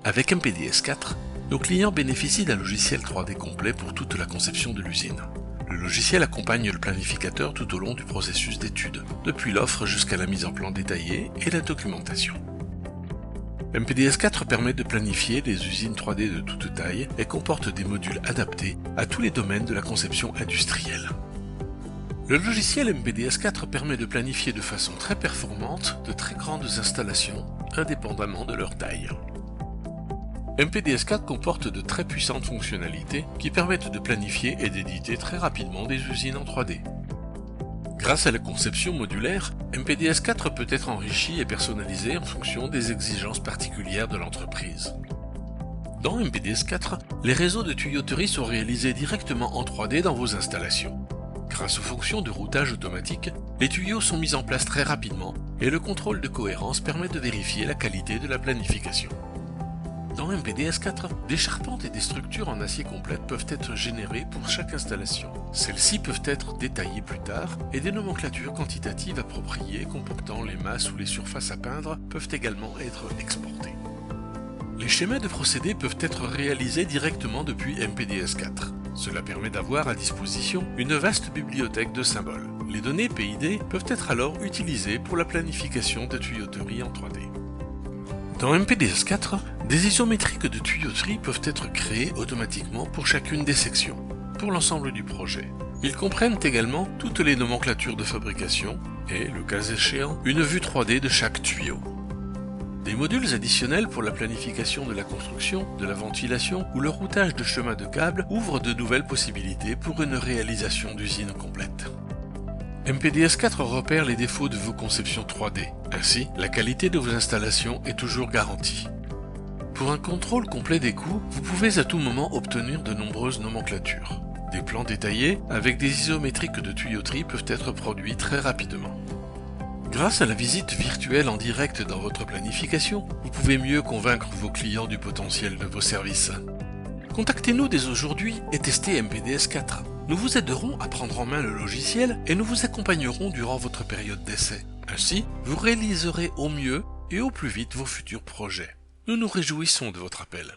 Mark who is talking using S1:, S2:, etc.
S1: Avec MPDS4, nos clients bénéficient d'un logiciel 3D complet pour toute la conception de l'usine. Le logiciel accompagne le planificateur tout au long du processus d'étude, depuis l'offre jusqu'à la mise en plan détaillée et la documentation. MPDS4 permet de planifier des usines 3D de toute taille et comporte des modules adaptés à tous les domaines de la conception industrielle. Le logiciel MPDS4 permet de planifier de façon très performante de très grandes installations, indépendamment de leur taille. MPDS4 comporte de très puissantes fonctionnalités qui permettent de planifier et d'éditer très rapidement des usines en 3D. Grâce à la conception modulaire, MPDS4 peut être enrichi et personnalisé en fonction des exigences particulières de l'entreprise. Dans MPDS4, les réseaux de tuyauterie sont réalisés directement en 3D dans vos installations. Grâce aux fonctions de routage automatique, les tuyaux sont mis en place très rapidement et le contrôle de cohérence permet de vérifier la qualité de la planification. Dans MPDS4, des charpentes et des structures en acier complètes peuvent être générées pour chaque installation. Celles-ci peuvent être détaillées plus tard et des nomenclatures quantitatives appropriées comportant les masses ou les surfaces à peindre peuvent également être exportées. Les schémas de procédés peuvent être réalisés directement depuis MPDS4. Cela permet d'avoir à disposition une vaste bibliothèque de symboles. Les données PID peuvent être alors utilisées pour la planification de tuyauterie en 3D. Dans MPDS4, des isométriques de tuyauterie peuvent être créées automatiquement pour chacune des sections, pour l'ensemble du projet. Ils comprennent également toutes les nomenclatures de fabrication et, le cas échéant, une vue 3D de chaque tuyau. Des modules additionnels pour la planification de la construction, de la ventilation ou le routage de chemins de câbles ouvrent de nouvelles possibilités pour une réalisation d'usine complète. MPDS4 repère les défauts de vos conceptions 3D. Ainsi, la qualité de vos installations est toujours garantie. Pour un contrôle complet des coûts, vous pouvez à tout moment obtenir de nombreuses nomenclatures. Des plans détaillés avec des isométriques de tuyauterie peuvent être produits très rapidement. Grâce à la visite virtuelle en direct dans votre planification, vous pouvez mieux convaincre vos clients du potentiel de vos services. Contactez-nous dès aujourd'hui et testez MPDS4. Nous vous aiderons à prendre en main le logiciel et nous vous accompagnerons durant votre période d'essai. Ainsi, vous réaliserez au mieux et au plus vite vos futurs projets. Nous nous réjouissons de votre appel.